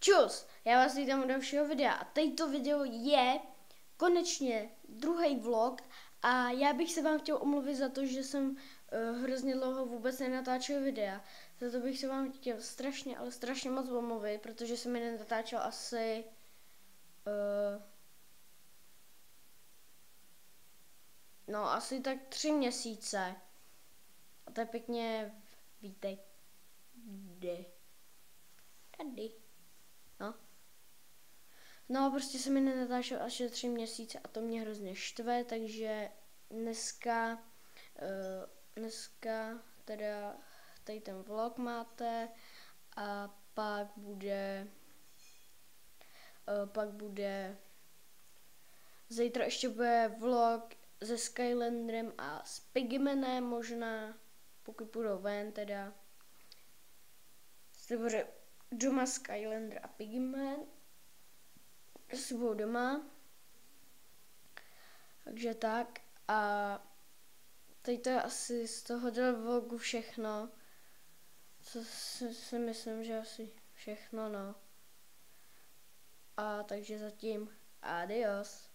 Čus, já vás vítám u dalšího videa a tento video je konečně druhý vlog a já bych se vám chtěl omluvit za to, že jsem hrozně dlouho vůbec nenatáčel videa. Za to bych se vám chtěl strašně, ale strašně moc omluvit, protože jsem je nenatáčel asi asi tak 3 měsíce. A to je pěkně, vítej. Tady. No, prostě jsem mi nenatáčel až 3 měsíce a to mě hrozně štve, takže dneska teda tady ten vlog máte a pak bude zítra ještě bude vlog se Skylanderem a s Pigmanem možná, pokud půjdou ven teda. Zde bude doma Skylander a Pigman. Si budou doma, takže tak a teď to je asi z toho vlogu všechno, co si myslím, že asi všechno, no. A takže zatím adios.